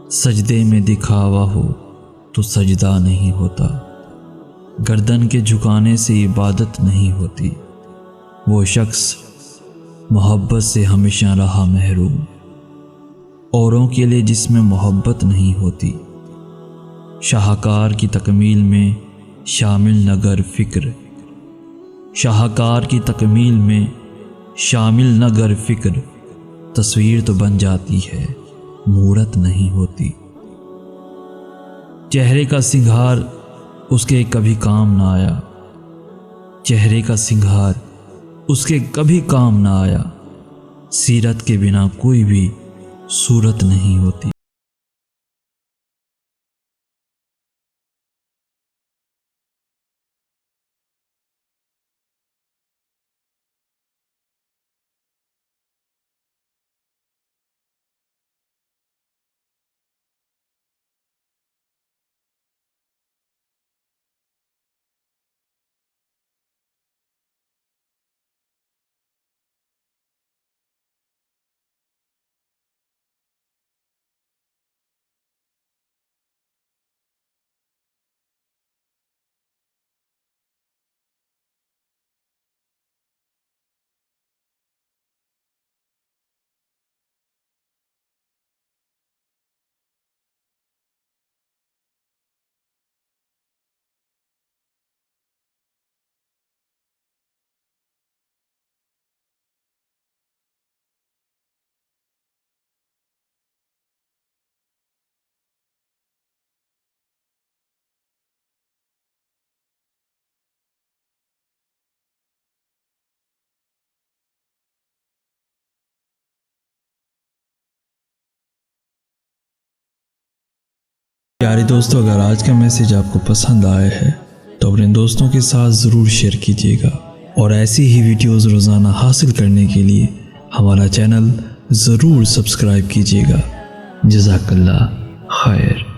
सजदे में दिखावा हो तो सजदा नहीं होता, गर्दन के झुकाने से इबादत नहीं होती। वो शख्स मोहब्बत से हमेशा रहा महरूम, औरों के लिए जिसमें मोहब्बत नहीं होती। शाहकार की तकमील में शामिल न गर फिक्र, शाहकार की तकमील में शामिल न गर फिक्र, तस्वीर तो बन जाती है मूरत नहीं होती। चेहरे का सिंगार उसके कभी काम ना आया, चेहरे का सिंगार उसके कभी काम ना आया। सीरत के बिना कोई भी सूरत नहीं होती। प्यारे दोस्तों, अगर आज का मैसेज आपको पसंद आया है तो अपने दोस्तों के साथ ज़रूर शेयर कीजिएगा, और ऐसी ही वीडियोस रोज़ाना हासिल करने के लिए हमारा चैनल ज़रूर सब्सक्राइब कीजिएगा। जज़ाकल्लाह खैर।